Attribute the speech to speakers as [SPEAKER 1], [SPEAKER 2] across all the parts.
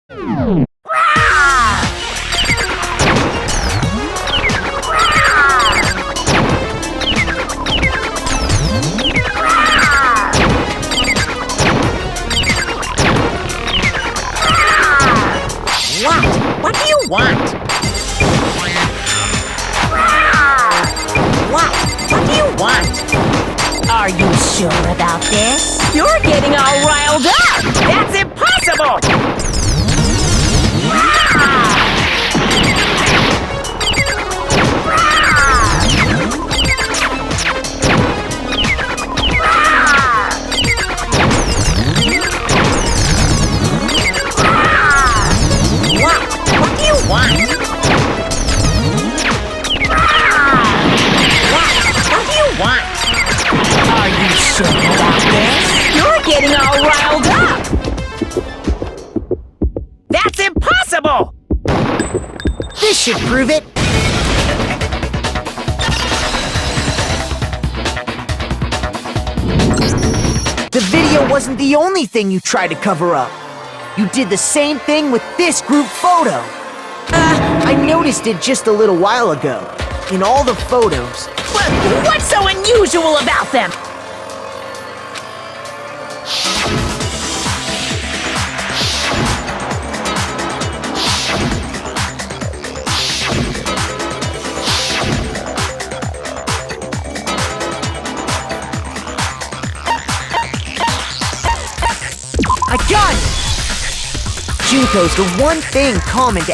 [SPEAKER 1] What do you want? What do you want?
[SPEAKER 2] Are you sure about this?
[SPEAKER 1] You're getting all riled up! That's impossible! What do you want? What do you want?
[SPEAKER 2] Are you sure about this?
[SPEAKER 1] You're getting all riled up! That's impossible! This should prove it.
[SPEAKER 3] The video wasn't the only thing you tried to cover up. You did the same thing with this group photo. I noticed it just a little while ago. In all the photos.
[SPEAKER 1] What's so unusual about them?
[SPEAKER 3] I got it! Junko's the one thing common to...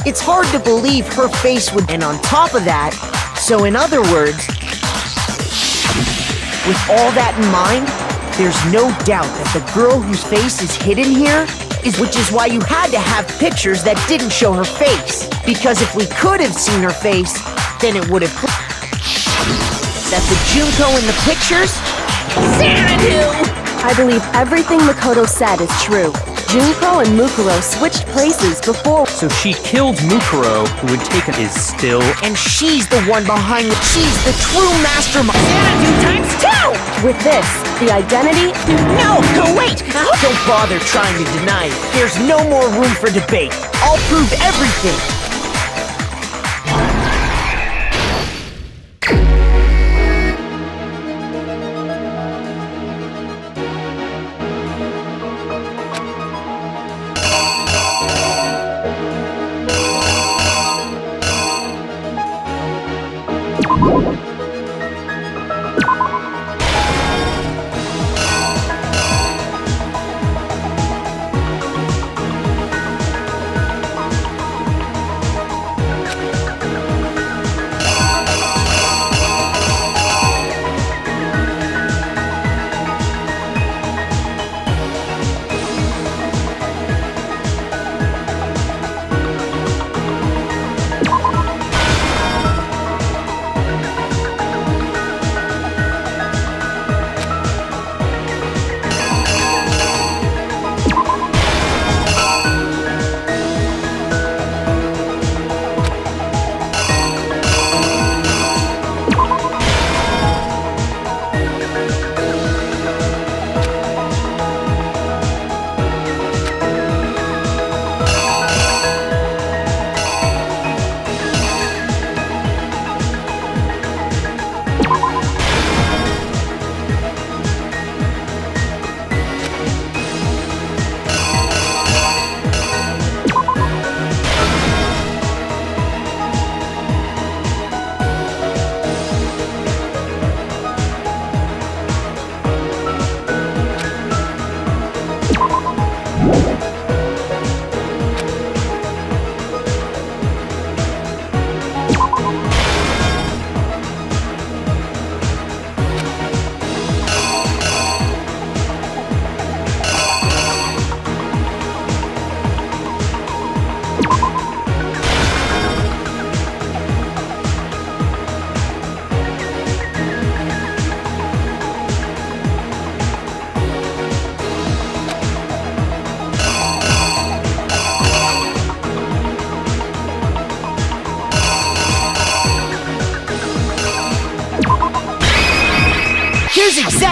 [SPEAKER 3] It's hard to believe her face would... And on top of that, so in other words, with all that in mind, there's no doubt that the girl whose face is hidden here which is why you had to have pictures that didn't show her face. Because if we could have seen her face, then it would have... That the Junko in the pictures?
[SPEAKER 1] Xanadu!
[SPEAKER 4] I believe everything Makoto said is true. Junko and Mukuro switched places before.
[SPEAKER 5] So she killed Mukuro, who had taken is still...
[SPEAKER 3] And she's the one behind the... She's the true mastermind.
[SPEAKER 1] Xanadu times 2!
[SPEAKER 4] With this, the identity...
[SPEAKER 1] No, wait!
[SPEAKER 3] Don't bother trying to deny it. There's no more room for debate. I'll prove everything.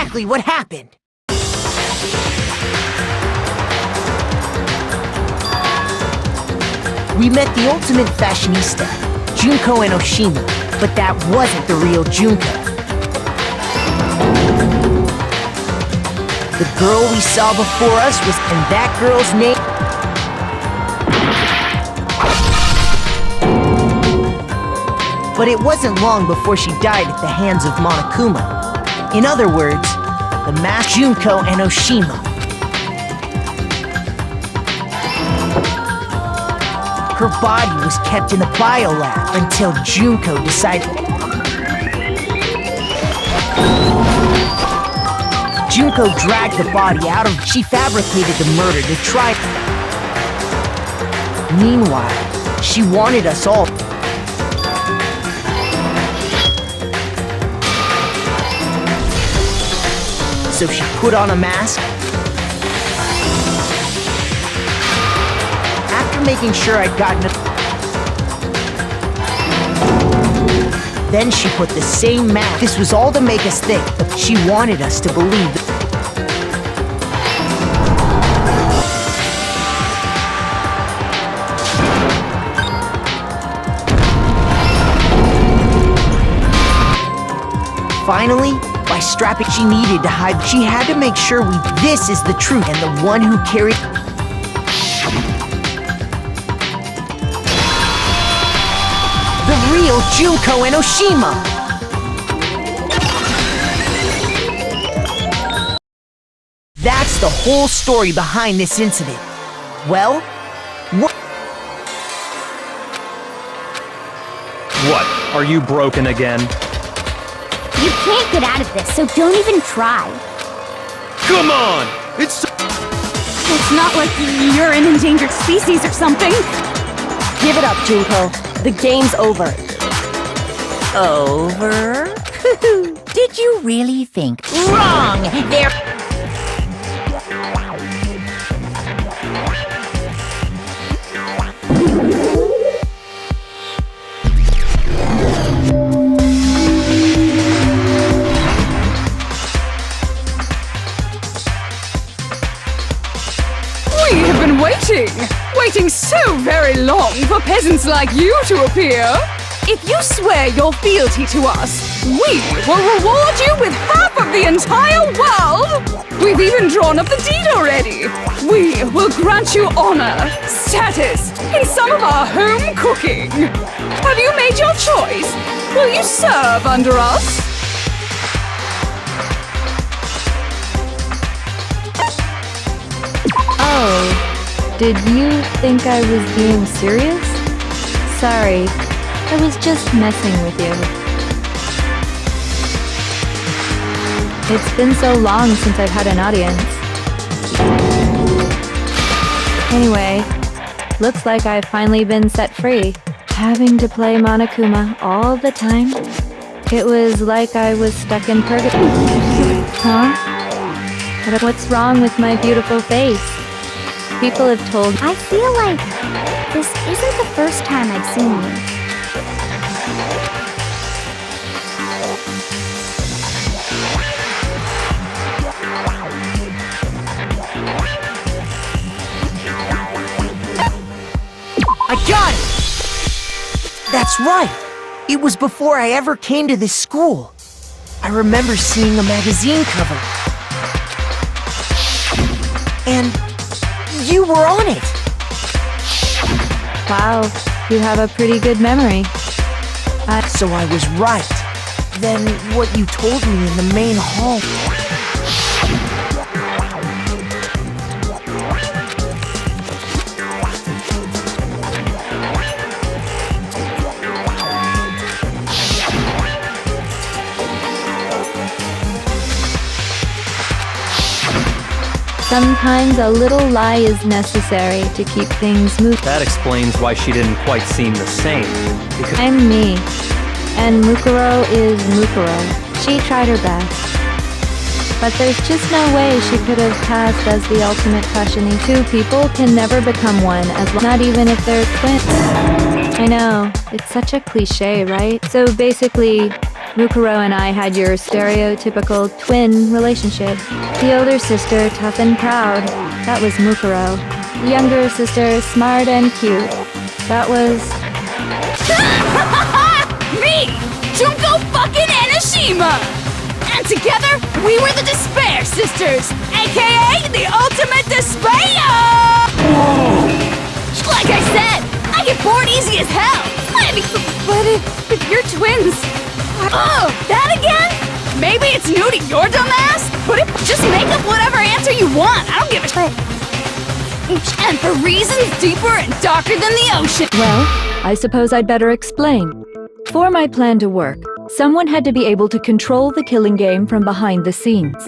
[SPEAKER 3] exactly what happened. We met the ultimate fashionista, Junko Enoshima, but that wasn't the real Junko. The girl we saw before us was, and that girl's name... But it wasn't long before she died at the hands of Monokuma. In other words, the masked Junko Enoshima. Her body was kept in a biolab until Junko decided... Junko dragged the body out of... She fabricated the murder to try... Meanwhile, she wanted us all... So she put on a mask. After making sure I'd gotten it... Then she put the same mask. This was all to make us think that she wanted us to believe. Finally, by strapping she needed to hide, she had to make sure this is the truth and the one who carried... The real Junko Enoshima! That's the whole story behind this incident. Well, what?
[SPEAKER 5] What? Are you broken again?
[SPEAKER 6] You can't get out of this, so don't even try.
[SPEAKER 5] Come on! It's
[SPEAKER 4] not like you're an endangered species or something. Give it up, Junko. The game's over.
[SPEAKER 1] Over? Did you really think? Wrong! There...
[SPEAKER 7] We have been waiting so very long for peasants like you to appear. If you swear your fealty to us, we will reward you with half of the entire world. We've even drawn up the deed already. We will grant you honor, status, and some of our home cooking. Have you made your choice? Will you serve under us?
[SPEAKER 8] Oh, did you think I was being serious? Sorry, I was just messing with you. It's been so long since I've had an audience. Anyway, looks like I've finally been set free. Having to play Monokuma all the time, it was like I was stuck in purgatory. Huh? What's wrong with my beautiful face? People have told me.
[SPEAKER 6] I feel like this isn't the first time I've seen you.
[SPEAKER 3] I got it! That's right! It was before I ever came to this school. I remember seeing a magazine cover. And you were on it!
[SPEAKER 8] Wow, you have a pretty good memory.
[SPEAKER 3] So I was right. Then what you told me in the main hall...
[SPEAKER 8] Sometimes a little lie is necessary to keep things moving.
[SPEAKER 5] That explains why she didn't quite seem the same. Because
[SPEAKER 8] I'm me, and Mukuro is Mukuro. She tried her best. But there's just no way she could have passed as the ultimate fashionista. Two people can never become one, not even if they're twins. I know, it's such a cliche, right? So basically, Mukuro and I had your stereotypical twin relationship. The older sister, tough and proud. That was Mukuro. The younger sister, smart and cute. That was...
[SPEAKER 7] Me! Junko fucking Enoshima! And together, we were the Despair Sisters, aka the Ultimate Despair! Like I said, I get bored easy as hell! But if you're twins... Oh, that again? Maybe it's new to your dumbass? But just make up whatever answer you want, I don't give a shit. And for reasons deeper and darker than the ocean.
[SPEAKER 8] Well, I suppose I'd better explain. For my plan to work, someone had to be able to control the killing game from behind the scenes.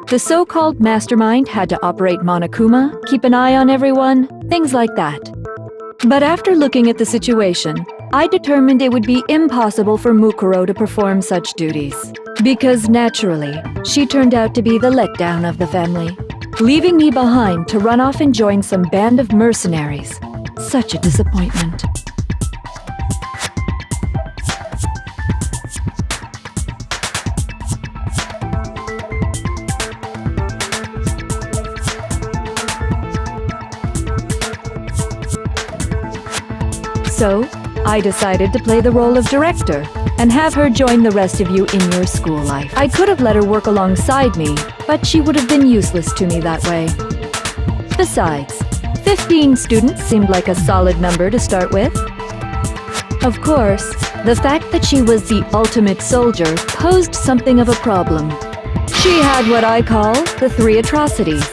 [SPEAKER 8] The so-called mastermind had to operate Monokuma, keep an eye on everyone, things like that. But after looking at the situation, I determined it would be impossible for Mukuro to perform such duties. Because naturally, she turned out to be the letdown of the family, leaving me behind to run off and join some band of mercenaries. Such a disappointment. So, I decided to play the role of director and have her join the rest of you in your school life. I could have let her work alongside me, but she would have been useless to me that way. Besides, 15 students seemed like a solid number to start with. Of course, the fact that she was the ultimate soldier posed something of a problem. She had what I call the 3 atrocities: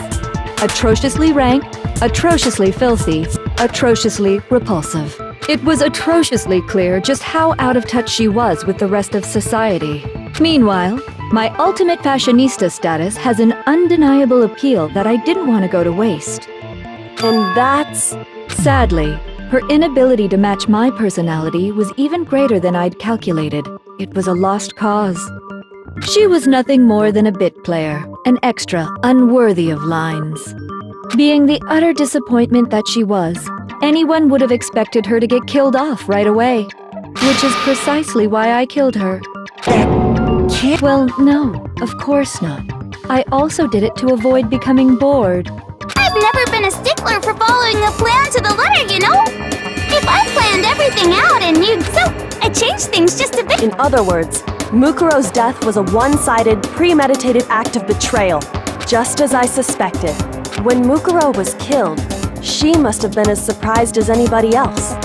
[SPEAKER 8] atrociously rank, atrociously filthy, atrociously repulsive. It was atrociously clear just how out of touch she was with the rest of society. Meanwhile, my ultimate fashionista status has an undeniable appeal that I didn't want to go to waste. And that's... Sadly, her inability to match my personality was even greater than I'd calculated. It was a lost cause. She was nothing more than a bit player, an extra unworthy of lines. Being the utter disappointment that she was, anyone would have expected her to get killed off right away. Which is precisely why I killed her. Well, no, of course not. I also did it to avoid becoming bored.
[SPEAKER 6] I've never been a stickler for following a plan to the letter, you know? If I planned everything out and I changed things just a bit.
[SPEAKER 9] In other words, Mukuro's death was a one-sided, premeditated act of betrayal, just as I suspected. When Mukuro was killed, she must have been as surprised as anybody else.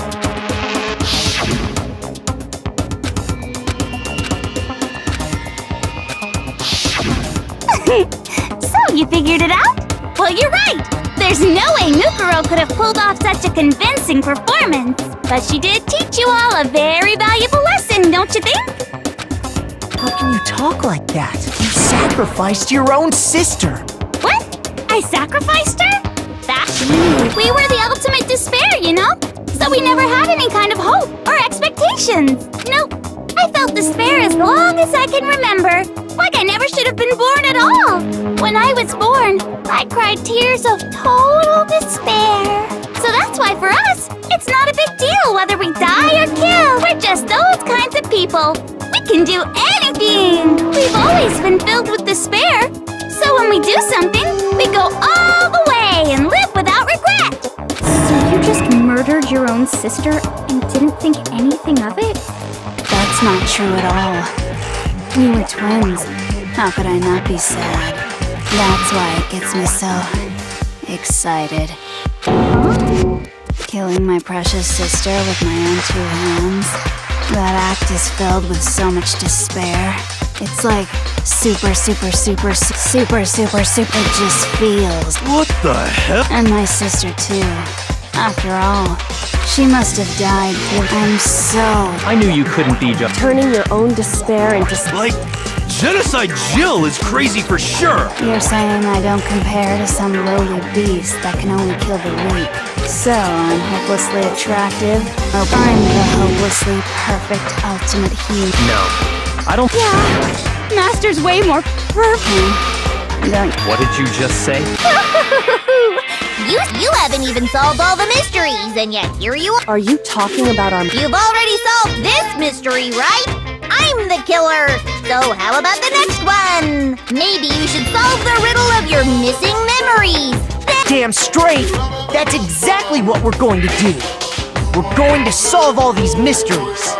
[SPEAKER 6] So, you figured it out? Well, you're right! There's no way Mukuro could have pulled off such a convincing performance. But she did teach you all a very valuable lesson, don't you think?
[SPEAKER 3] How can you talk like that? You sacrificed your own sister!
[SPEAKER 6] What? I sacrificed her? We were the ultimate despair, you know? So we never had any kind of hope or expectations. Nope. I felt despair as long as I can remember. Like I never should have been born at all. When I was born, I cried tears of total despair. So that's why for us, it's not a big deal whether we die or kill. We're just those kinds of people. We can do anything. We've always been filled with despair. So when we do something, we go all the way and live without regret.
[SPEAKER 10] So you just murdered your own sister and didn't think anything of it?
[SPEAKER 11] That's not true at all. We were twins. How could I not be sad? That's why it gets me so excited. Killing my precious sister with my own 2 hands. That act is filled with so much despair. It's like super. It just feels.
[SPEAKER 5] What the hell?
[SPEAKER 11] And my sister too. After all, she must have died. I'm so...
[SPEAKER 5] I knew you couldn't be just...
[SPEAKER 9] Turning your own despair into...
[SPEAKER 5] Like, Genocide Jill is crazy for sure!
[SPEAKER 11] You're saying I don't compare to some lowly beast that can only kill the weak. So I'm hopelessly attractive? Or I'm the hopelessly perfect ultimate human?
[SPEAKER 5] No, I don't...
[SPEAKER 7] Yeah, Master's way more perfect.
[SPEAKER 5] What did you just say?
[SPEAKER 6] You haven't even solved all the mysteries, and yet here you are.
[SPEAKER 9] Are you talking about our...
[SPEAKER 6] You've already solved this mystery, right? I'm the killer. how about the next one? Maybe you should solve the riddle of your missing memories.
[SPEAKER 3] Damn straight! That's exactly what we're going to do. We're going to solve all these mysteries.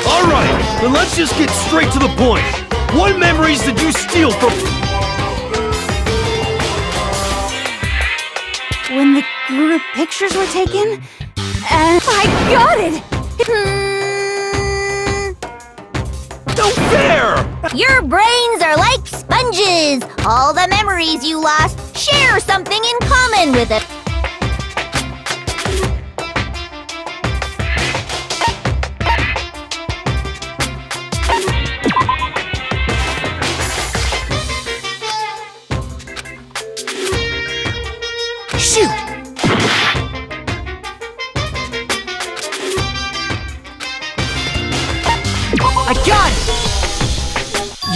[SPEAKER 5] Alright, then let's just get straight to the point. What memories did you steal from...
[SPEAKER 4] When the group pictures were taken, and I got it!
[SPEAKER 5] No fair!
[SPEAKER 6] Your brains are like sponges. All the memories you lost share something in common with it.
[SPEAKER 3] Shoot! I got it!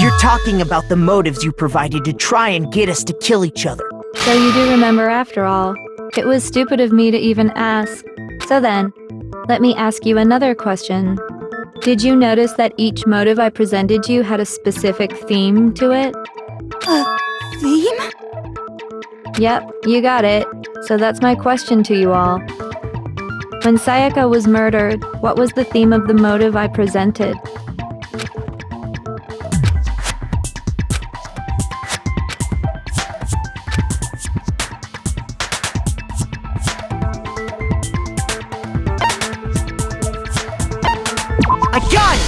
[SPEAKER 3] You're talking about the motives you provided to try and get us to kill each other.
[SPEAKER 8] So you do remember after all. It was stupid of me to even ask. So then, let me ask you another question. Did you notice that each motive I presented you had a specific theme to it?
[SPEAKER 4] Theme?
[SPEAKER 8] Yep, you got it. So that's my question to you all. When Sayaka was murdered, what was the theme of the motive I presented?
[SPEAKER 3] I got it!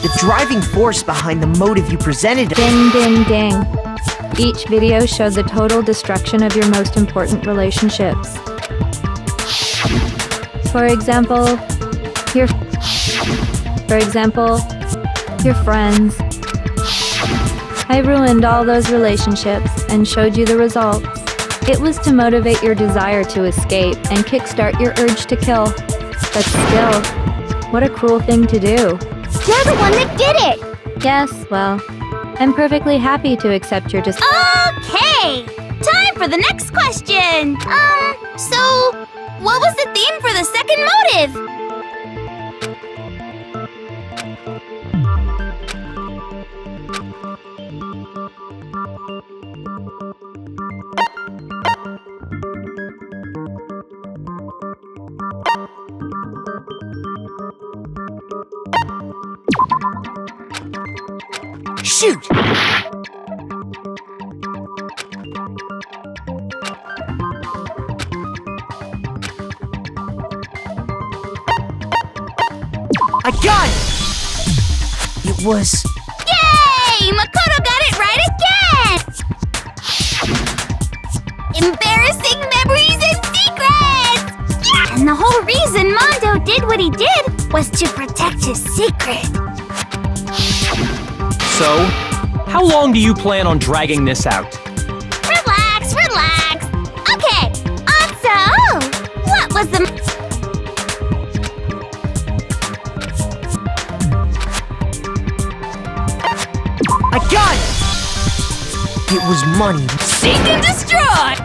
[SPEAKER 3] The driving force behind the motive you presented...
[SPEAKER 8] Ding, ding, ding. Each video showed the total destruction of your most important relationships. For example, your friends. I ruined all those relationships and showed you the results. It was to motivate your desire to escape and kickstart your urge to kill. But still, what a cruel thing to do.
[SPEAKER 10] You're the one that did it!
[SPEAKER 8] Yes, well, I'm perfectly happy to accept your
[SPEAKER 6] Okay! Time for the next question! So, what was the theme for the second motive?
[SPEAKER 3] Shoot! I got it! It was...
[SPEAKER 6] Yay! Makoto got it right again! Embarrassing memories and secrets! Yeah! And the whole reason Mondo did what he did was to protect his secret.
[SPEAKER 5] So, how long do you plan on dragging this out?
[SPEAKER 6] Relax, relax. Okay, so, what was the...
[SPEAKER 3] I got it! It was money.
[SPEAKER 7] Seek and destroy!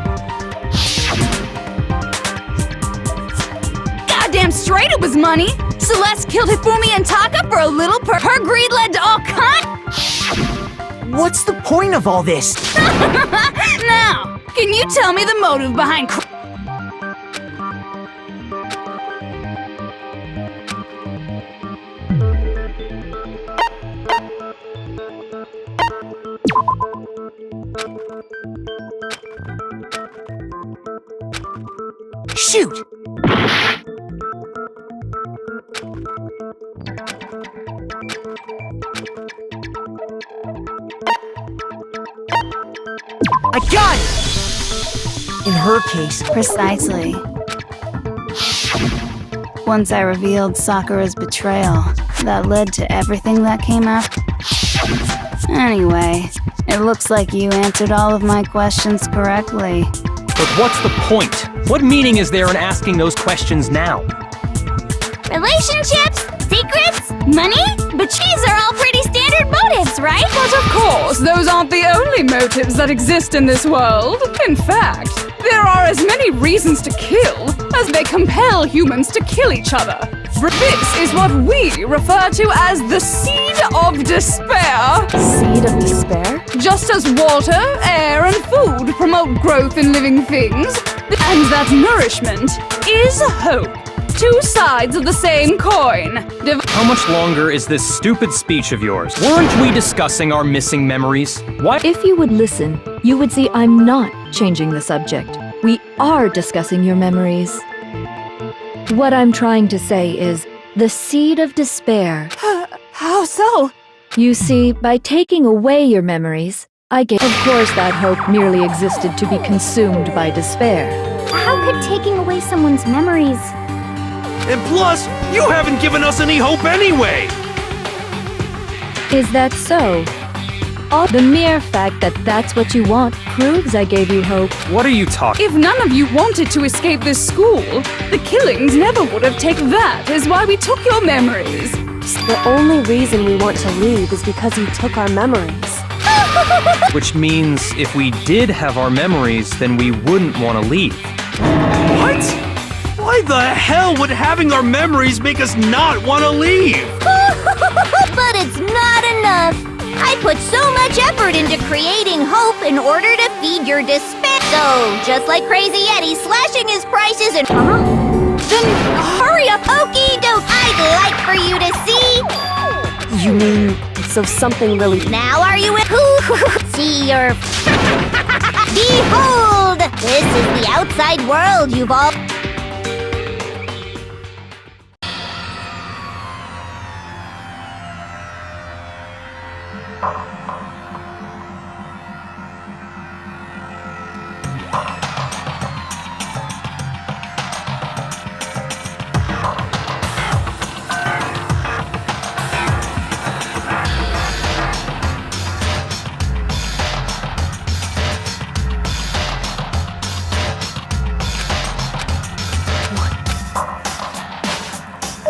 [SPEAKER 7] Goddamn straight it was money! Celeste killed Hifumi and Taka for a little her greed led to all kinds.
[SPEAKER 3] What's the point of all this?
[SPEAKER 7] Now, can you tell me the motive behind
[SPEAKER 3] Shoot! I got it! In her case,
[SPEAKER 11] Precisely. Once I revealed Sakura's betrayal, that led to everything that came after. Anyway, it looks like you answered all of my questions correctly.
[SPEAKER 12] But what's the point? What meaning is there in asking those questions now?
[SPEAKER 6] Relationships? Secrets? Money? But these are all pretty standard motives, right?
[SPEAKER 7] But of course, those aren't the only motives that exist in this world. In fact, there are as many reasons to kill as they compel humans to kill each other. This is what we refer to as the seed of despair.
[SPEAKER 9] Seed of despair?
[SPEAKER 7] Just as water, air, and food promote growth in living things, and that nourishment is hope. Two sides of the same coin.
[SPEAKER 12] How much longer is this stupid speech of yours? Weren't we discussing our missing memories? What?
[SPEAKER 8] If you would listen, you would see I'm not changing the subject. We are discussing your memories. What I'm trying to say is the seed of despair.
[SPEAKER 7] How so?
[SPEAKER 8] You see, by taking away your memories, I gave. Of course, that hope merely existed to be consumed by despair.
[SPEAKER 10] How could taking away someone's memories...
[SPEAKER 5] And plus, you haven't given us any hope anyway!
[SPEAKER 8] Is that so? The mere fact that that's what you want proves I gave you hope.
[SPEAKER 12] What are you talking?
[SPEAKER 7] If none of you wanted to escape this school, the killings never would have taken. That is why we took your memories.
[SPEAKER 9] The only reason we want to leave is because you took our memories.
[SPEAKER 12] Which means if we did have our memories, then we wouldn't want to leave.
[SPEAKER 5] What? Why the hell would having our memories make us not want to leave?
[SPEAKER 6] But it's not enough. I put so much effort into creating hope in order to feed your despair. So, just like Crazy Eddie slashing his prices and... Then hurry up, okie doke. I'd like for you to see...
[SPEAKER 9] You mean, so something really...
[SPEAKER 6] Now are you see your... Behold! This is the outside world you've all...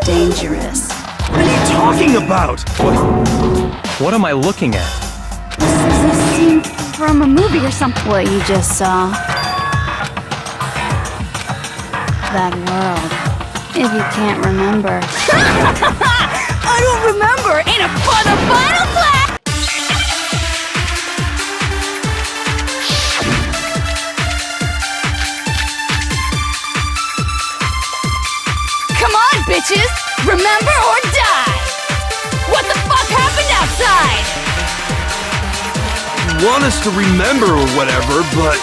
[SPEAKER 11] Dangerous.
[SPEAKER 5] What are you talking about?
[SPEAKER 12] What am I looking at?
[SPEAKER 10] This is a scene from a movie or something.
[SPEAKER 11] What you just saw. That world. If you can't remember.
[SPEAKER 7] I don't remember! In a final class! Come on, bitches! Remember or die! What the fuck happened outside?
[SPEAKER 5] You want us to remember or whatever, but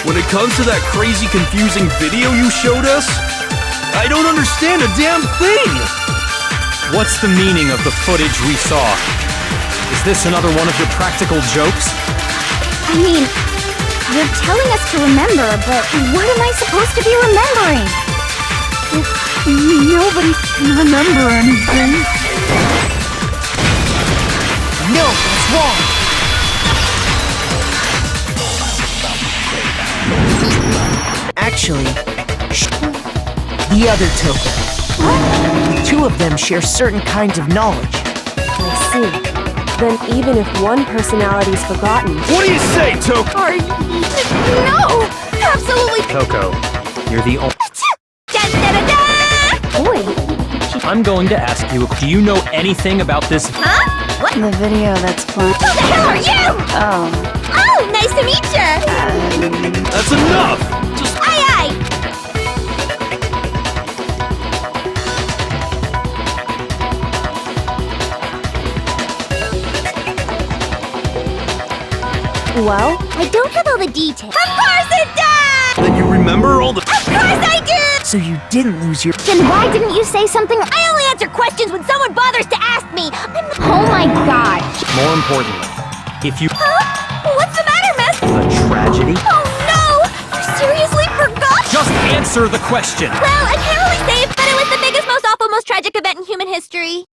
[SPEAKER 5] when it comes to that crazy confusing video you showed us, I don't understand a damn thing!
[SPEAKER 12] What's the meaning of the footage we saw? Is this another one of your practical jokes?
[SPEAKER 10] I mean, you're telling us to remember, but what am I supposed to be remembering?
[SPEAKER 7] Nobody can remember anything.
[SPEAKER 3] No, it's wrong. Actually, the other token. The two of them share certain kinds of knowledge.
[SPEAKER 9] I see. Then even if one personality's forgotten...
[SPEAKER 5] What do you say, Toke?
[SPEAKER 7] No! Absolutely!
[SPEAKER 12] Coco, you're the only...
[SPEAKER 10] Boy,
[SPEAKER 12] I'm going to ask you, do you know anything about this?
[SPEAKER 6] Huh? What?
[SPEAKER 11] The video that's playing.
[SPEAKER 6] Who the hell are you?
[SPEAKER 11] Oh.
[SPEAKER 6] Oh, nice to meet you.
[SPEAKER 5] That's enough! Just...
[SPEAKER 6] Aye, aye.
[SPEAKER 9] Well,
[SPEAKER 10] I don't have all the details.
[SPEAKER 6] Of course it does!
[SPEAKER 5] Then you remember all the.
[SPEAKER 6] Of course I do!
[SPEAKER 3] So you didn't lose your.
[SPEAKER 10] Then why didn't you say something?
[SPEAKER 6] I only answer questions when someone bothers to ask me.
[SPEAKER 10] Oh my gosh.
[SPEAKER 12] More importantly, if you.
[SPEAKER 6] Huh? What's the matter, miss?
[SPEAKER 12] A tragedy?
[SPEAKER 6] Oh no! You seriously forgot?
[SPEAKER 12] Just answer the question!
[SPEAKER 6] Well, I can't really say it, but it was the biggest, most awful, most tragic event in human history.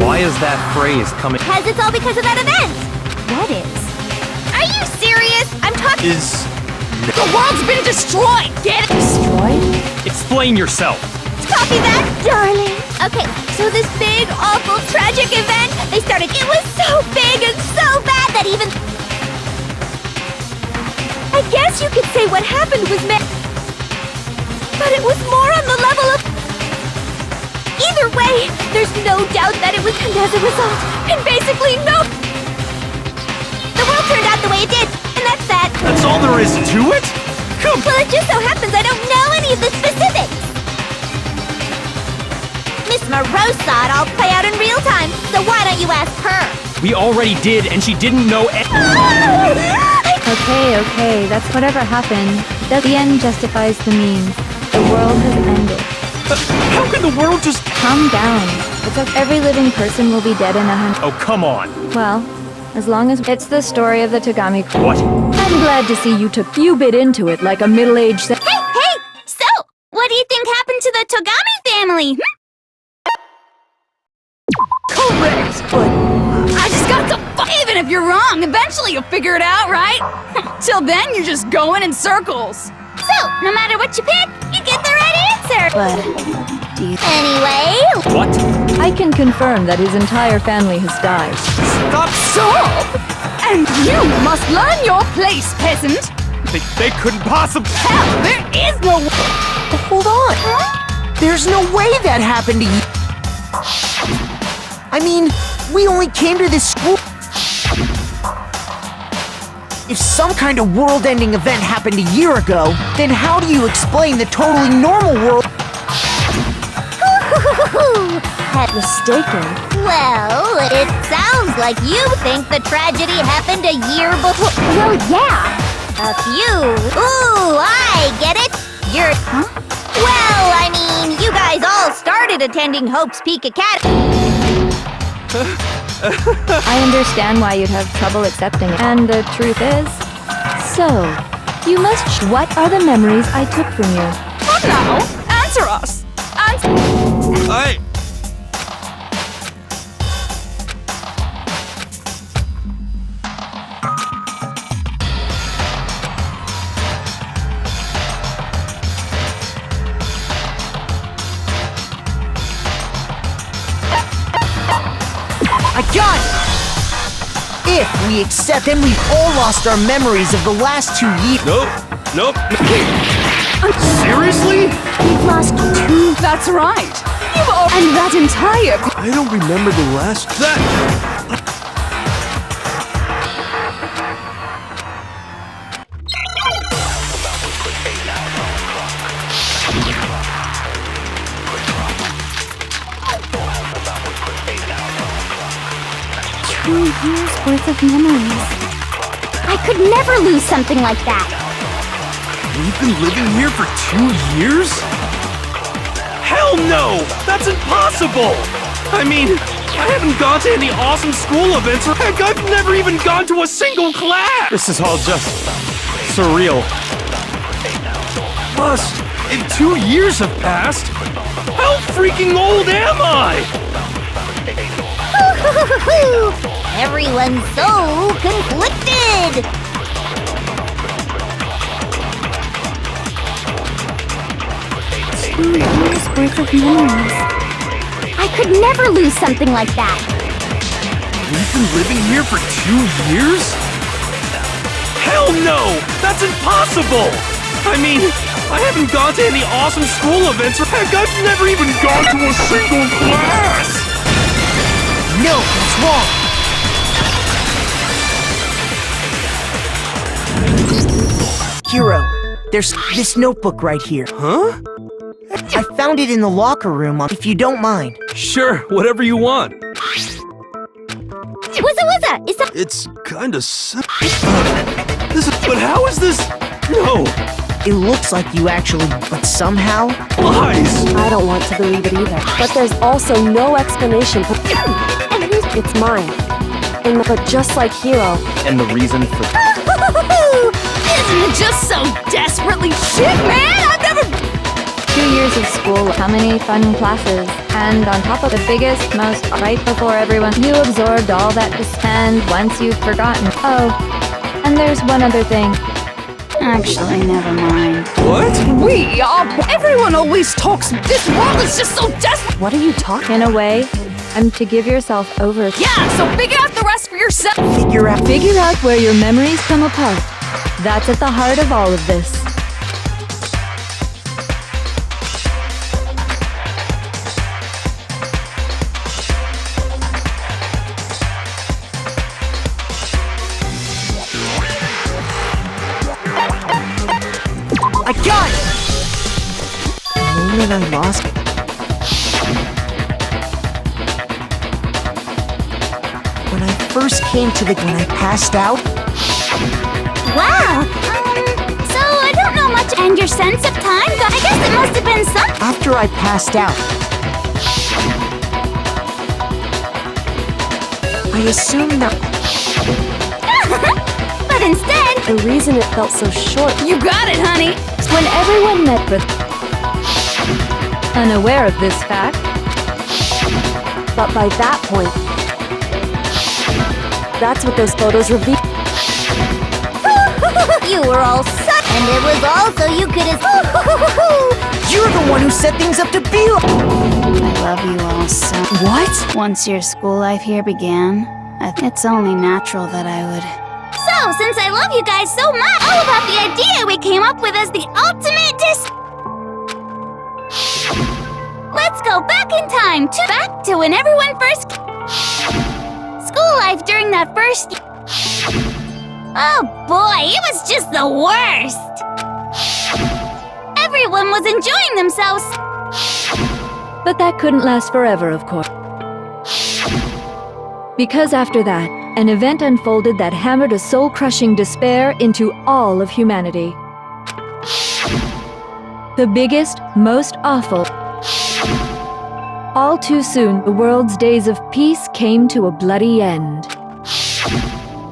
[SPEAKER 12] Why is that phrase coming?
[SPEAKER 6] Because it's all because of that event.
[SPEAKER 10] What is?
[SPEAKER 6] Are you serious? I'm talking.
[SPEAKER 5] Is.
[SPEAKER 7] The world's been destroyed! Get it?
[SPEAKER 8] Destroyed?
[SPEAKER 12] Explain yourself!
[SPEAKER 6] Copy that, darling. Okay, so this big, awful, tragic event, they started. It was so big and so bad that even. I guess you could say what happened was but it was more on the level of. Either way, there's no doubt that it was, and as a result, and basically no. The world turned out the way it did, and that's that.
[SPEAKER 5] That's all there is to it? Come.
[SPEAKER 6] Well, it just so happens I don't know any of the specifics. Miss Moreau saw it all play out in real time, so why don't you ask her?
[SPEAKER 12] We already did, and she didn't know
[SPEAKER 8] Okay, that's whatever happened. The end justifies the means. The world has ended.
[SPEAKER 5] How can the world just.
[SPEAKER 8] Calm down. It's okay. Every living person will be dead in 100.
[SPEAKER 12] Oh, come on!
[SPEAKER 8] Well, as long as it's the story of the Tagami.
[SPEAKER 12] What?
[SPEAKER 8] I'm glad to see you bit into it like a middle-aged.
[SPEAKER 6] Hey! So, what do you think happened to the Togami family?
[SPEAKER 7] Correct! But I just got to even if you're wrong, eventually you'll figure it out, right? Till then, you're just going in circles.
[SPEAKER 6] So, no matter what you pick, you get the right answer.
[SPEAKER 11] But do you
[SPEAKER 6] Anyway,
[SPEAKER 12] What?
[SPEAKER 8] I can confirm that his entire family has died.
[SPEAKER 7] Stop! And you must learn your place, peasant!
[SPEAKER 5] They couldn't possibly.
[SPEAKER 7] Hell, there is no.
[SPEAKER 3] Hold on. There's no way that happened to you. I mean, we only came to this school. If some kind of world-ending event happened a year ago, then how do you explain the totally normal world?
[SPEAKER 9] Mistaken.
[SPEAKER 6] well, it sounds like you think the tragedy happened a year before.
[SPEAKER 10] Well, yeah.
[SPEAKER 6] A few. Ooh, I get it. You're. Huh? Well, I mean, you guys all started attending Hope's Peak Academy.
[SPEAKER 8] I understand why you'd have trouble accepting it. And the truth is... So, you must... What are the memories I took from you?
[SPEAKER 7] Come now, answer us!
[SPEAKER 3] I got it! If we accept, then we've all lost our memories of the last 2 years.
[SPEAKER 5] Nope. Seriously?
[SPEAKER 10] We've lost 2.
[SPEAKER 7] That's right! You've all. And that entire.
[SPEAKER 5] I don't remember the last. That.
[SPEAKER 10] Years worth of memories. I could never lose something like that.
[SPEAKER 5] We've been living here for 2 years? Hell no! That's impossible! I mean, I haven't gone to any awesome school events, or heck, I've never even gone to a single class!
[SPEAKER 12] This is all just surreal.
[SPEAKER 5] Plus, if 2 years have passed, how freaking old am I?
[SPEAKER 6] Everyone's so conflicted.
[SPEAKER 10] 2 years worth of memories. I could never lose something like that.
[SPEAKER 5] We've been living here for 2 years? Hell no! That's impossible! I mean, I haven't gone to any awesome school events, or heck, I've never even gone to a single class!
[SPEAKER 3] No, that's wrong! Hero, there's this notebook right here.
[SPEAKER 5] Huh?
[SPEAKER 3] I found it in the locker room, if you don't mind.
[SPEAKER 5] Sure, whatever you want.
[SPEAKER 6] What's it?
[SPEAKER 5] It's kinda simple. But how is this? No.
[SPEAKER 3] It looks like you actually, but somehow...
[SPEAKER 5] Lies!
[SPEAKER 9] I don't want to believe it either. But there's also no explanation for... It's mine. But just like Hero...
[SPEAKER 12] And the reason for...
[SPEAKER 7] Isn't it just so desperately shit, man? I've never...
[SPEAKER 8] 2 years of school, how many fun classes, and on top of the biggest, most right before everyone, you absorbed all that and once you've forgotten. Oh, and there's one other thing.
[SPEAKER 11] Actually, never mind.
[SPEAKER 5] What?
[SPEAKER 7] We are... Everyone always talks... This world is just so desperate.
[SPEAKER 9] What are you talking?
[SPEAKER 8] In a way, I'm to give yourself over.
[SPEAKER 7] Yeah, so figure out the rest for yourself.
[SPEAKER 3] Figure out
[SPEAKER 8] where your memories come apart. That's at the heart of all of this.
[SPEAKER 3] I got it! The moment I lost... When I first came to the... When I passed out...
[SPEAKER 6] Wow! So I don't know much. And your sense of time? I guess it must have been some...
[SPEAKER 3] After I passed out... I assumed that...
[SPEAKER 6] But instead...
[SPEAKER 9] The reason it felt so short...
[SPEAKER 7] You got it, honey!
[SPEAKER 8] When everyone met with... Unaware of this fact...
[SPEAKER 9] But by that point... That's what those photos revealed.
[SPEAKER 6] You were all such... And it was all so you could...
[SPEAKER 3] You're the one who set things up to be like...
[SPEAKER 11] I love you all so...
[SPEAKER 3] What?
[SPEAKER 11] Once your school life here began, it's only natural that I would...
[SPEAKER 6] So, since I love you guys so much, all about the idea we came up with as the ultimate Let's go back in time back to when everyone first... School life during that first... Oh boy, it was just the worst! Everyone was enjoying themselves.
[SPEAKER 8] But that couldn't last forever, of course. Because after that, an event unfolded that hammered a soul-crushing despair into all of humanity. The biggest, most awful. All too soon, the world's days of peace came to a bloody end.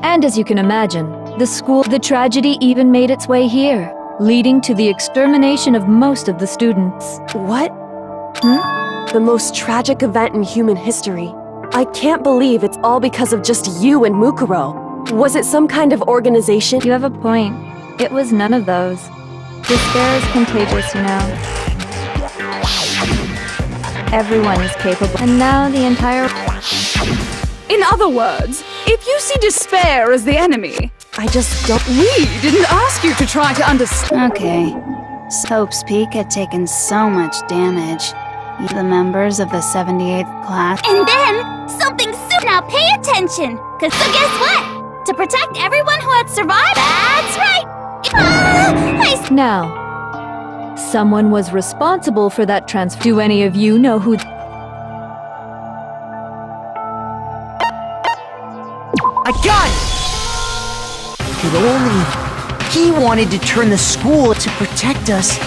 [SPEAKER 8] And as you can imagine, the tragedy even made its way here, leading to the extermination of most of the students.
[SPEAKER 9] What? The most tragic event in human history. I can't believe it's all because of just you and Mukuro. Was it some kind of organization?
[SPEAKER 8] You have a point. It was none of those. Despair is contagious, you know. Everyone is capable. And now the entire...
[SPEAKER 7] In other words, if you see despair as the enemy,
[SPEAKER 9] I just don't...
[SPEAKER 7] We didn't ask you to try to understand.
[SPEAKER 11] Okay. Hope's Peak had taken so much damage. The members of the 78th class...
[SPEAKER 6] And then, something soon. Now pay attention! So guess what? To protect everyone who had survived... That's right!
[SPEAKER 8] Now, someone was responsible for that transfer. Do any of you know who...
[SPEAKER 3] I got it! If only... He wanted to turn the school to protect us.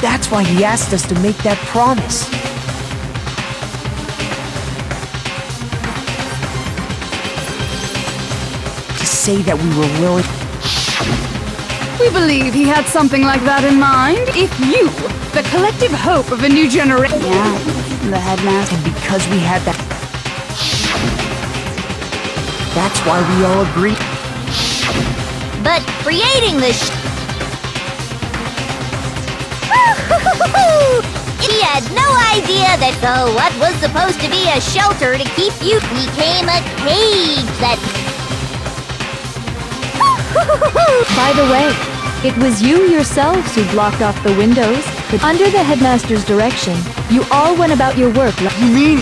[SPEAKER 3] That's why he asked us to make that promise. To say that we were willing...
[SPEAKER 7] We believe he had something like that in mind. If you, the collective hope of a new generation...
[SPEAKER 11] Yeah, the headmaster...
[SPEAKER 3] And because we had that... That's why we all agreed.
[SPEAKER 6] But creating the He had no idea that what was supposed to be a shelter to keep you became a cage that...
[SPEAKER 8] By the way, it was you yourselves who blocked off the windows. But under the headmaster's direction, you all went about your work.
[SPEAKER 3] You mean...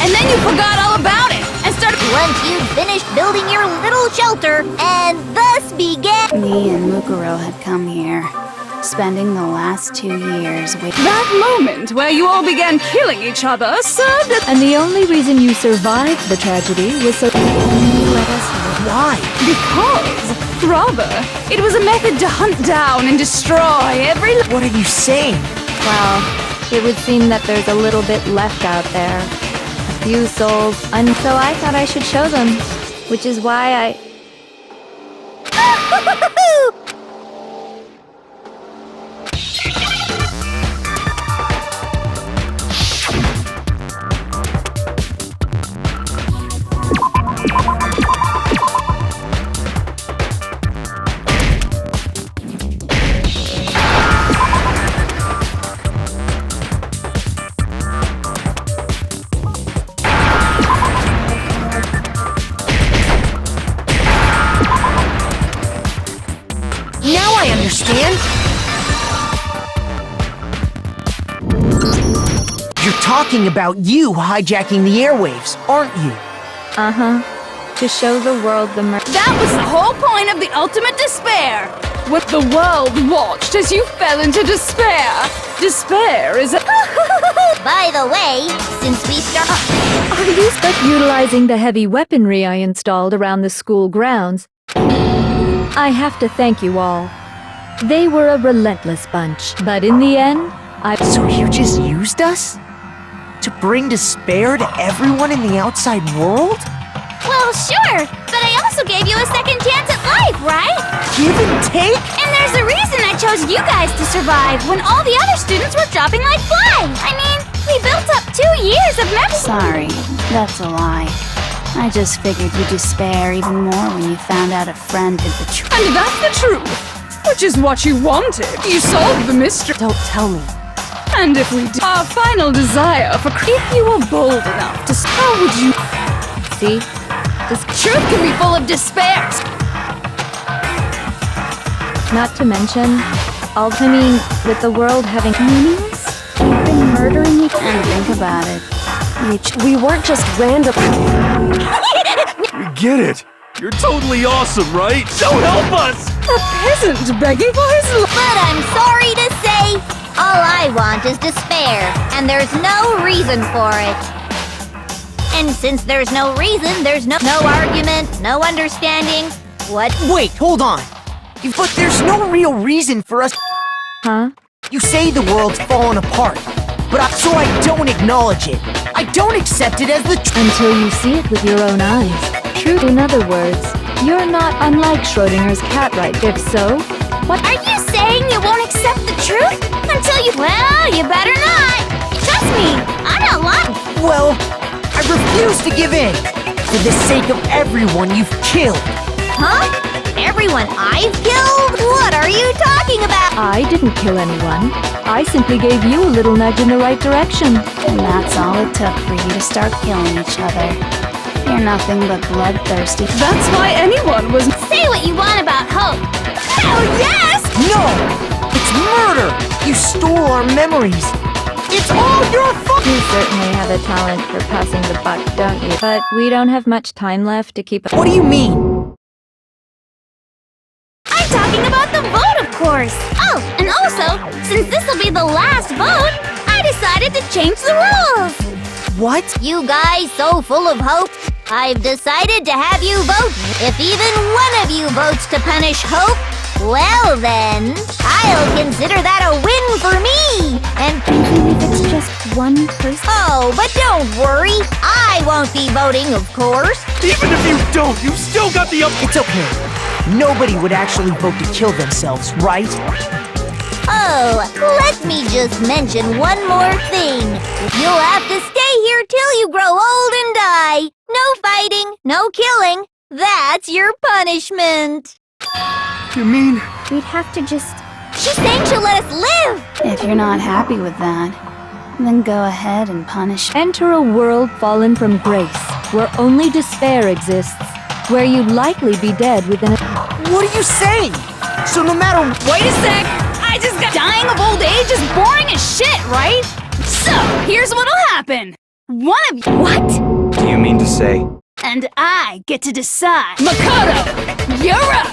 [SPEAKER 7] And then you forgot all about it and started...
[SPEAKER 6] Once you'd finished building your little shelter, and thus began...
[SPEAKER 11] Me and Mukuro had come here, spending the last 2 years with...
[SPEAKER 7] That moment where you all began killing each other served as...
[SPEAKER 8] And the only reason you survived the tragedy was so...
[SPEAKER 11] You let us live
[SPEAKER 3] Why?
[SPEAKER 7] Because, rather, it was a method to hunt down and destroy every...
[SPEAKER 3] What are you saying?
[SPEAKER 8] Well, it would seem that there's a little bit left out there. A few souls, and so I thought I should show them. Which is why I...
[SPEAKER 3] Now I understand. You're talking about you hijacking the airwaves, aren't you?
[SPEAKER 8] Uh-huh. To show the world the
[SPEAKER 7] That was the whole point of the ultimate despair! What the world watched as you fell into despair! Despair is a...
[SPEAKER 6] By the way, since we
[SPEAKER 8] Are you utilizing the heavy weaponry I installed around the school grounds? I have to thank you all. They were a relentless bunch, but in the end,
[SPEAKER 3] So you just used us? To bring despair to everyone in the outside world?
[SPEAKER 6] Well, sure, but I also gave you a second chance at life, right?
[SPEAKER 3] Give and take?
[SPEAKER 6] And there's a reason I chose you guys to survive when all the other students were dropping like flies. I mean, we built up 2 years of
[SPEAKER 11] Sorry, that's a lie. I just figured you'd despair even more when you found out a friend had betrayed.
[SPEAKER 7] And that's the truth! Which is what you wanted. You solved the mystery.
[SPEAKER 9] Don't tell me.
[SPEAKER 7] And if we did, our final desire for... If you were bold enough to... How would you...
[SPEAKER 8] see?
[SPEAKER 7] Truth can be full of despair!
[SPEAKER 8] Not to mention, with the world having meanings, we've been murdering each other.
[SPEAKER 11] And think about it.
[SPEAKER 9] We weren't just random.
[SPEAKER 5] We get it. You're totally awesome, right? So help us!
[SPEAKER 7] A peasant begging for his life!
[SPEAKER 6] But I'm sorry to say, all I want is despair, and there's no reason for it. And since there's no reason, there's no argument, no understanding. What?
[SPEAKER 3] Wait, hold on. But there's no real reason for us...
[SPEAKER 8] Huh?
[SPEAKER 3] You say the world's fallen apart, so I don't acknowledge it. I don't accept it as the truth.
[SPEAKER 8] Until you see it with your own eyes. Truth, in other words, you're not unlike Schrodinger's cat, right? If so, what?
[SPEAKER 6] Are you saying you won't accept the truth? Until you... Well, you better not. Trust me, I'm not lying.
[SPEAKER 3] Well, I refuse to give in. For the sake of everyone you've killed.
[SPEAKER 6] Huh? Everyone I've killed? What are you talking about?
[SPEAKER 8] I didn't kill anyone. I simply gave you a little nudge in the right direction.
[SPEAKER 11] And that's all it took for you to start killing each other. You're nothing but bloodthirsty.
[SPEAKER 7] That's why anyone was...
[SPEAKER 6] Say what you want about hope. Hell yes!
[SPEAKER 3] No! It's murder! You stole our memories. It's all your fault!
[SPEAKER 8] You certainly have a talent for passing the buck, don't you? But we don't have much time left to keep...
[SPEAKER 3] What do you mean?
[SPEAKER 6] I'm talking about the vote, of course. Oh, and also, since this will be the last vote, I decided to change the rules.
[SPEAKER 3] What?
[SPEAKER 6] You guys so full of hope, I've decided to have you vote. If even one of you votes to punish hope, well then, I'll consider that a win for me. And
[SPEAKER 10] Even if it's just one person?
[SPEAKER 6] oh, but don't worry, I won't be voting, of course.
[SPEAKER 5] Even if you don't, you've still got the
[SPEAKER 3] It's okay. Nobody would actually vote to kill themselves, right?
[SPEAKER 6] Oh, let me just mention one more thing. You'll have to stay here till you grow old and die. No fighting, no killing. That's your punishment.
[SPEAKER 5] You mean...
[SPEAKER 10] We'd have to just...
[SPEAKER 6] She's saying she'll let us live.
[SPEAKER 11] If you're not happy with that, then go ahead and punish.
[SPEAKER 8] Enter a world fallen from grace, where only despair exists, where you'd likely be dead within a...
[SPEAKER 3] What are you saying? So no matter...
[SPEAKER 7] Wait a sec! I just got... Dying of old age is boring as shit, right? So, here's what'll happen. One of you... What?
[SPEAKER 12] Do you mean to say?
[SPEAKER 7] And I get to decide. Makoto, you're up!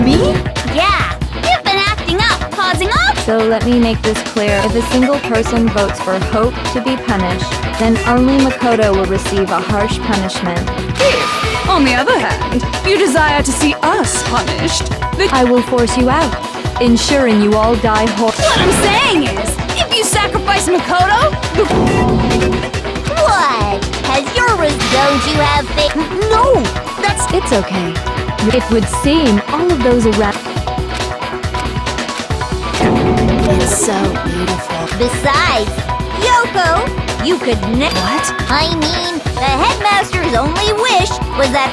[SPEAKER 7] Me?
[SPEAKER 6] Yeah, you've been acting up, causing all...
[SPEAKER 8] So let me make this clear. If a single person votes for Hope to be punished, then only Makoto will receive a harsh punishment.
[SPEAKER 7] If, on the other hand, you desire to see us punished, then
[SPEAKER 8] I will force you out, ensuring you all die
[SPEAKER 7] what I'm saying is, if you sacrifice Makoto,
[SPEAKER 6] What? Has yours don't you have faith?
[SPEAKER 3] No!
[SPEAKER 8] It's okay. It would seem all of those around.
[SPEAKER 11] It's so beautiful.
[SPEAKER 6] Besides, Yoko, you could
[SPEAKER 11] What?
[SPEAKER 6] I mean, the headmaster's only wish was that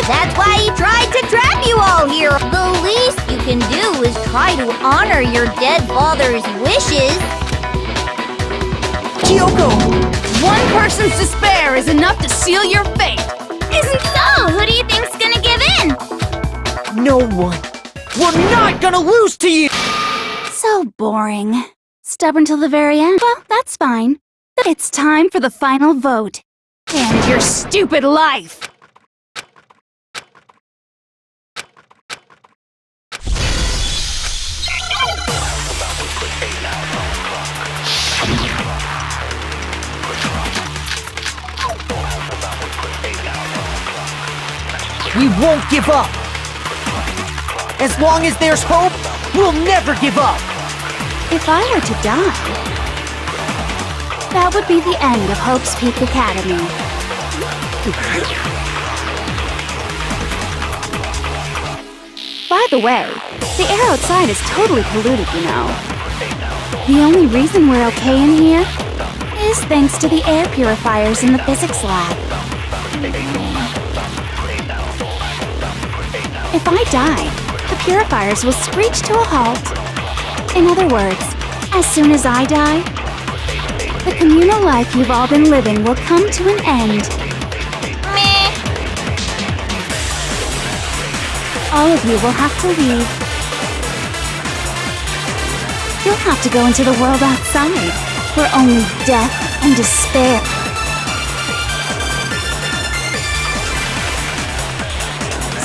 [SPEAKER 6] that's why he tried to trap you all here. The least you can do is try to honor your dead father's wishes.
[SPEAKER 3] Kyoko!
[SPEAKER 7] one person's despair is enough to seal your fate.
[SPEAKER 6] Isn't so? Who do you think's gonna give in?
[SPEAKER 3] No one. We're not gonna lose to you!
[SPEAKER 11] So boring. Stubborn till the very end. Well, that's fine. It's time for the final vote.
[SPEAKER 7] And your stupid life!
[SPEAKER 3] We won't give up! As long as there's hope, we'll never give up!
[SPEAKER 11] If I were to die, that would be the end of Hope's Peak Academy. By the way, the air outside is totally polluted, you know. The only reason we're okay in here is thanks to the air purifiers in the physics lab. If I die, the purifiers will screech to a halt. In other words, as soon as I die, the communal life you've all been living will come to an end.
[SPEAKER 6] Meh.
[SPEAKER 11] All of you will have to leave. You'll have to go into the world outside, where only death and despair.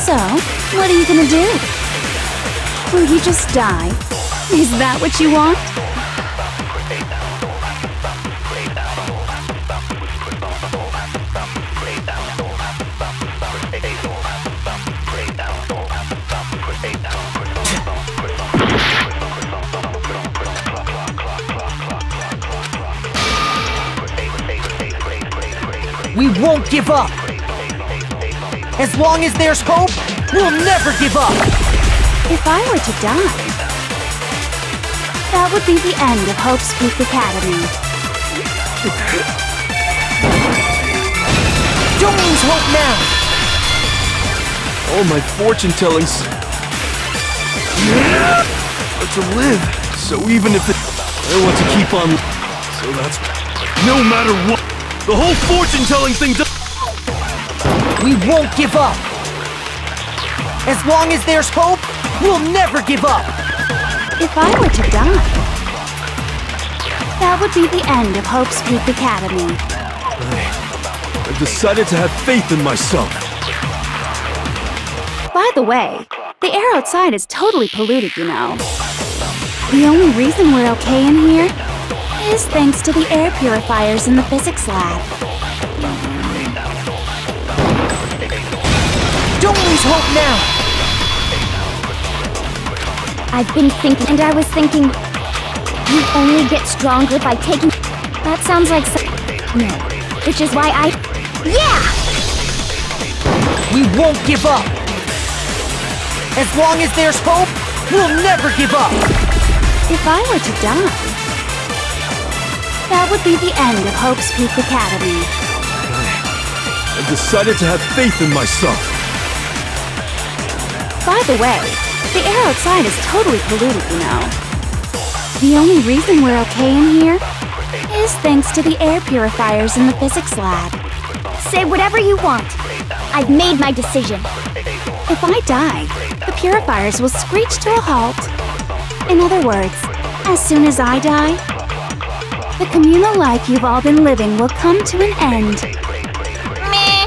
[SPEAKER 11] So, what are you gonna do? Will you just die? Is that what you want?
[SPEAKER 3] We won't give up! As long as there's hope, we'll never give up!
[SPEAKER 11] If I were to die, that would be the end of Hope's Peak Academy.
[SPEAKER 3] Don't lose hope now!
[SPEAKER 5] All my fortune tellings are to live. So even if I want to keep on, so that's no matter what. The whole fortune telling thing.
[SPEAKER 3] We won't give up! As long as there's hope, we'll never give up!
[SPEAKER 11] If I were to die, that would be the end of Hope's Peak Academy.
[SPEAKER 5] I've decided to have faith in myself.
[SPEAKER 11] By the way, the air outside is totally polluted, you know. The only reason we're okay in here is thanks to the air purifiers in the physics lab.
[SPEAKER 3] Don't lose hope now!
[SPEAKER 10] I've been thinking, and I was thinking, you only get stronger by taking. That sounds like no, which is why I. Yeah!
[SPEAKER 3] We won't give up! As long as there's hope, we'll never give up!
[SPEAKER 11] If I were to die, that would be the end of Hope's Peak Academy.
[SPEAKER 5] I've decided to have faith in myself.
[SPEAKER 11] By the way, the air outside is totally polluted, you know. The only reason we're okay in here is thanks to the air purifiers in the physics lab.
[SPEAKER 10] Say whatever you want. I've made my decision.
[SPEAKER 11] If I die, the purifiers will screech to a halt. In other words, as soon as I die, the communal life you've all been living will come to an end.
[SPEAKER 6] Meh.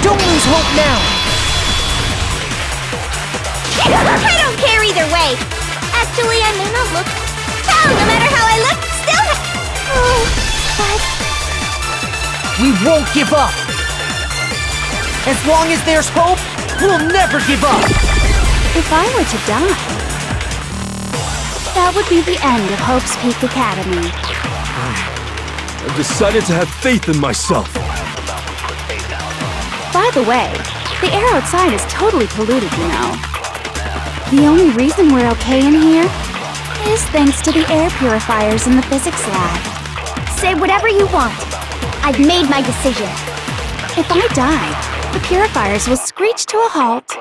[SPEAKER 3] Don't lose hope now!
[SPEAKER 6] I don't care either way. okay. Actually, I may not look... Hell, no matter how I look, still... Oh, but...
[SPEAKER 3] We won't give up! As long as there's hope, we'll never give up!
[SPEAKER 11] If I were to die, that would be the end of Hope's Peak Academy.
[SPEAKER 5] I've decided to have faith in myself.
[SPEAKER 11] By the way, the air outside is totally polluted, you know. The only reason we're okay in here is thanks to the air purifiers in the physics lab.
[SPEAKER 10] Say whatever you want. I've made my decision.
[SPEAKER 11] If I die, the purifiers will screech to a halt.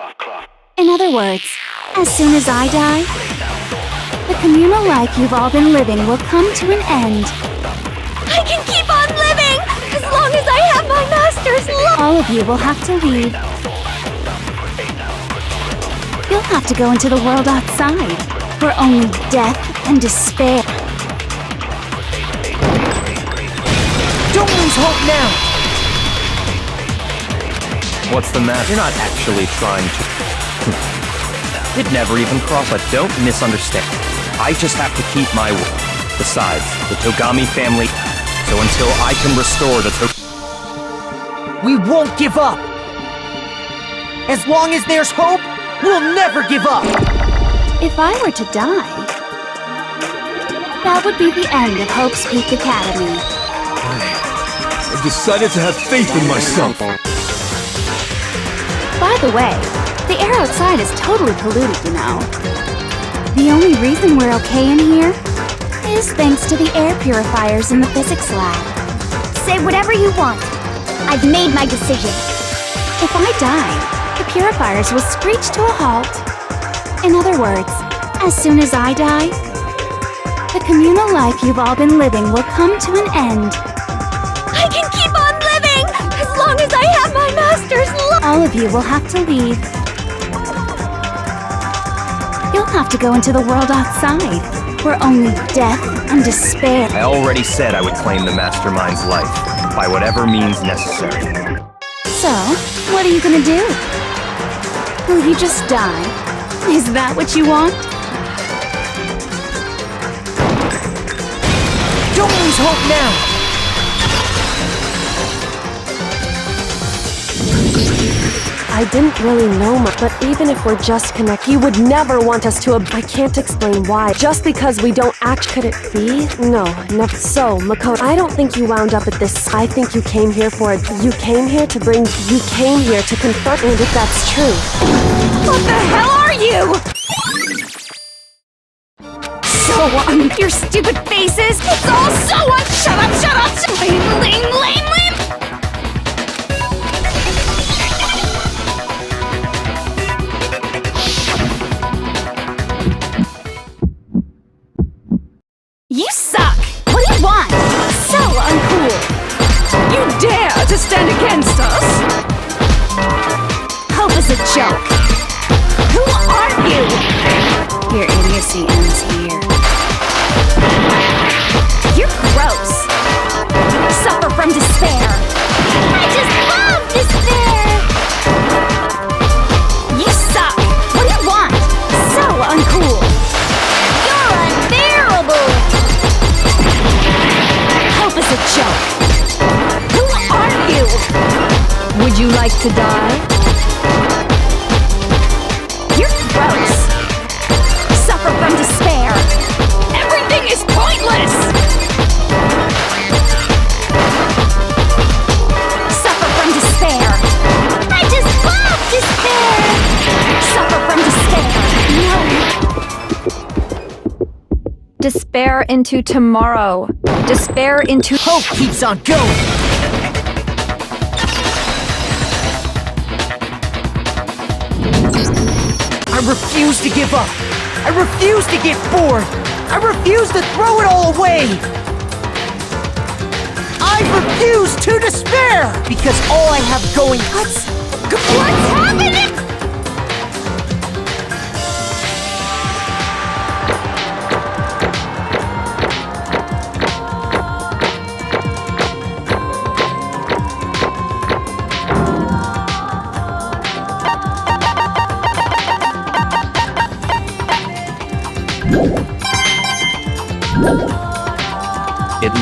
[SPEAKER 11] In other words, as soon as I die, the communal life you've all been living will come to an end.
[SPEAKER 6] I can keep on living as long as I have my master's love.
[SPEAKER 11] All of you will have to leave. You'll have to go into the world outside, where only death and despair.
[SPEAKER 3] Don't lose hope now!
[SPEAKER 12] What's the matter? You're not actually trying to... It never even crossed, but don't misunderstand. I just have to keep my word. Besides, the Togami family... So until I can restore the
[SPEAKER 3] We won't give up! As long as there's hope, we'll never give up!
[SPEAKER 11] If I were to die, that would be the end of Hope's Peak Academy.
[SPEAKER 5] I've decided to have faith in myself.
[SPEAKER 11] By the way, the air outside is totally polluted, you know. The only reason we're okay in here is thanks to the air purifiers in the physics lab.
[SPEAKER 10] Say whatever you want. I've made my decision.
[SPEAKER 11] If I die, the purifiers will screech to a halt. In other words, as soon as I die, the communal life you've all been living will come to an end.
[SPEAKER 6] I can keep on living as long as I have my master's love.
[SPEAKER 11] All of you will have to leave. You'll have to go into the world outside, where only death and despair.
[SPEAKER 12] I already said I would claim the mastermind's life, by whatever means necessary.
[SPEAKER 11] So, what are you gonna do? Will you just die? Is that what you want?
[SPEAKER 3] Don't lose hope now!
[SPEAKER 9] I didn't really know much, but even if we're just connected, you would never want us to I can't explain why. Just because we don't act, could it be? No, never. So, Makoto, I don't think you wound up at this. I think you came here for you came here to confront, and if that's true.
[SPEAKER 7] What the hell are you? So your stupid faces! It's all so Shut up, shut up! Lame!
[SPEAKER 11] You suck! What do you want? So uncool!
[SPEAKER 7] You dare to stand against us?
[SPEAKER 11] Hope is a joke! Who are you? Your idiocy ends here. You're gross! Suffer from despair!
[SPEAKER 6] I just love despair.
[SPEAKER 11] You suck! What do you want? So uncool!
[SPEAKER 6] You're unbearable.
[SPEAKER 11] Hope is a joke! Who are you?
[SPEAKER 8] Would you like to die?
[SPEAKER 11] You're gross! Suffer from despair!
[SPEAKER 7] Everything is pointless!
[SPEAKER 11] Suffer from despair!
[SPEAKER 6] I just love despair.
[SPEAKER 11] Suffer from despair! No!
[SPEAKER 8] Despair into tomorrow. Despair into
[SPEAKER 3] Hope keeps on going! I refuse to give up! I refuse to get bored! I refuse to throw it all away! I refuse to despair! Because all I have going... What's
[SPEAKER 6] happening?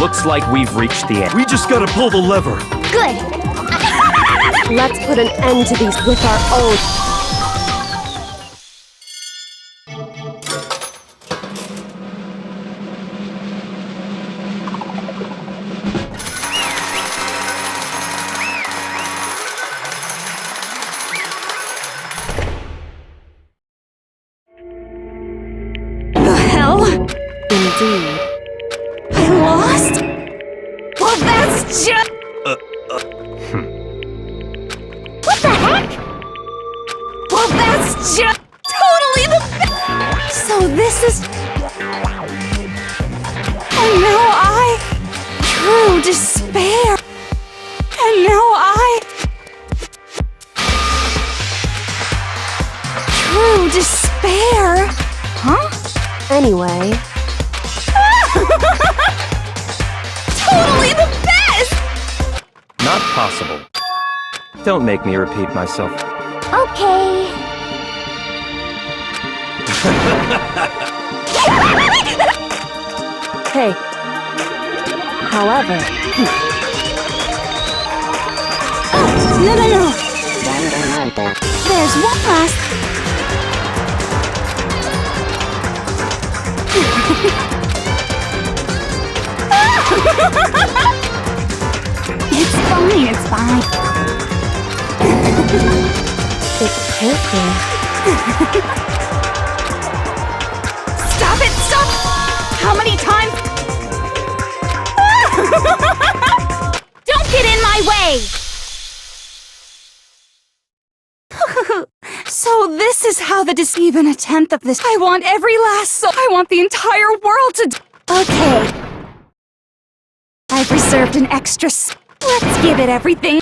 [SPEAKER 12] Looks like we've reached the end.
[SPEAKER 5] We just gotta pull the lever.
[SPEAKER 10] Good.
[SPEAKER 9] Let's put an end to these with our own.
[SPEAKER 7] The hell?
[SPEAKER 9] Indeed.
[SPEAKER 7] I lost? Well, that's just...
[SPEAKER 10] What the heck?
[SPEAKER 7] Well, that's just totally the... So this is... And now I... True despair. And now I... True despair. Huh?
[SPEAKER 9] Anyway,
[SPEAKER 7] Totally the best!
[SPEAKER 12] Not possible. Don't make me repeat myself.
[SPEAKER 10] Okay.
[SPEAKER 9] hey. However,
[SPEAKER 7] No. There's one last... It's fine, it's fine.
[SPEAKER 9] it can't be.
[SPEAKER 7] Stop it, stop! How many times?
[SPEAKER 6] Don't get in my way!
[SPEAKER 7] So this is how the even a tenth of this. I want every last soul. I want the entire world to... Okay. I've reserved an extra... Let's give it everything.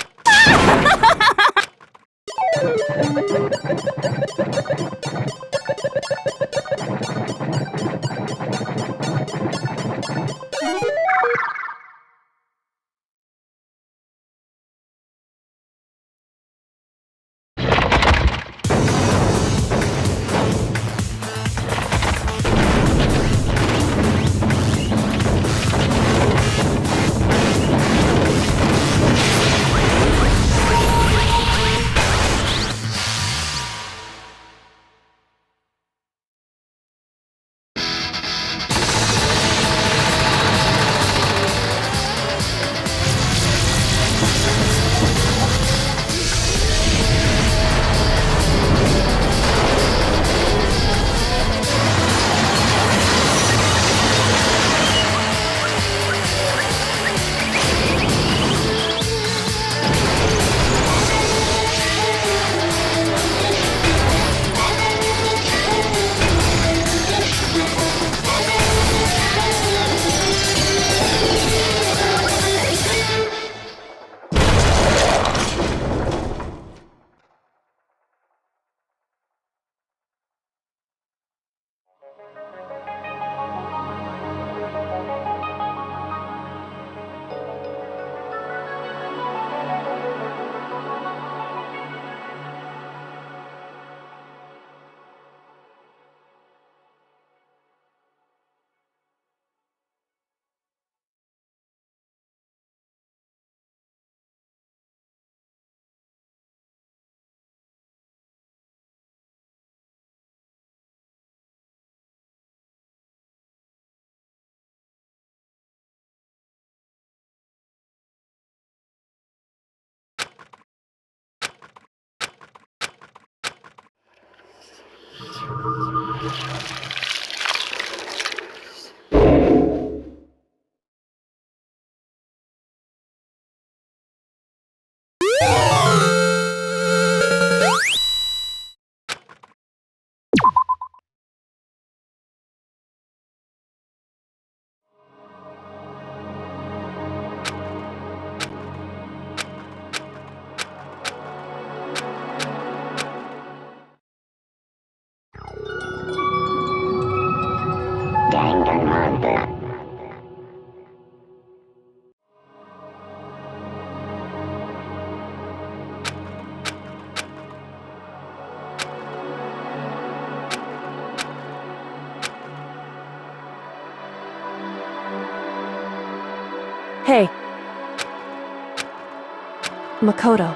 [SPEAKER 9] Makoto.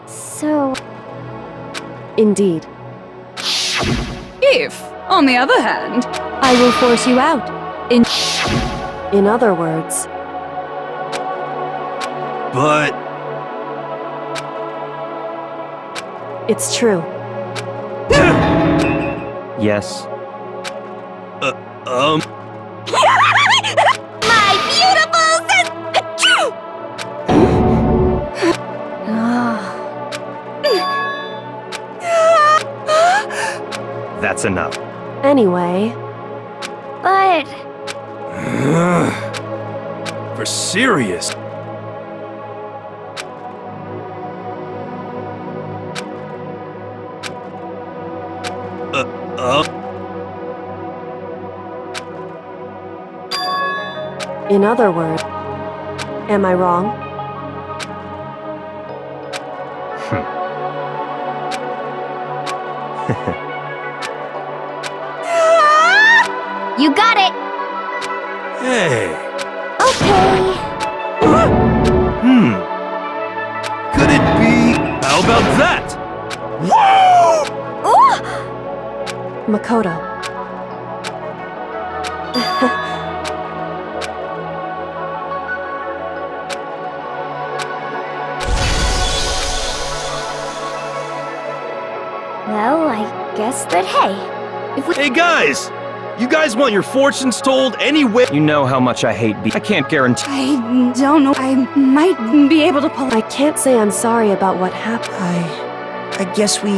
[SPEAKER 10] So,
[SPEAKER 9] Indeed.
[SPEAKER 7] If, on the other hand,
[SPEAKER 8] I will force you out.
[SPEAKER 9] In other words,
[SPEAKER 5] But
[SPEAKER 9] it's true.
[SPEAKER 12] Yes.
[SPEAKER 6] My beautiful
[SPEAKER 12] That's enough.
[SPEAKER 9] Anyway,
[SPEAKER 10] but
[SPEAKER 5] for serious.
[SPEAKER 9] in other words, am I wrong?
[SPEAKER 10] you got it.
[SPEAKER 5] Hey.
[SPEAKER 10] Okay.
[SPEAKER 5] Could it be? How about that? Whoa!
[SPEAKER 9] Makoto.
[SPEAKER 10] Well, I guess that, hey, if we—
[SPEAKER 5] Hey guys! You guys want your fortunes told anyway?
[SPEAKER 12] You know how much I hate I can't guarantee.
[SPEAKER 7] I don't know. I might be able to pull.
[SPEAKER 9] I can't say I'm sorry about what happened.
[SPEAKER 3] I guess we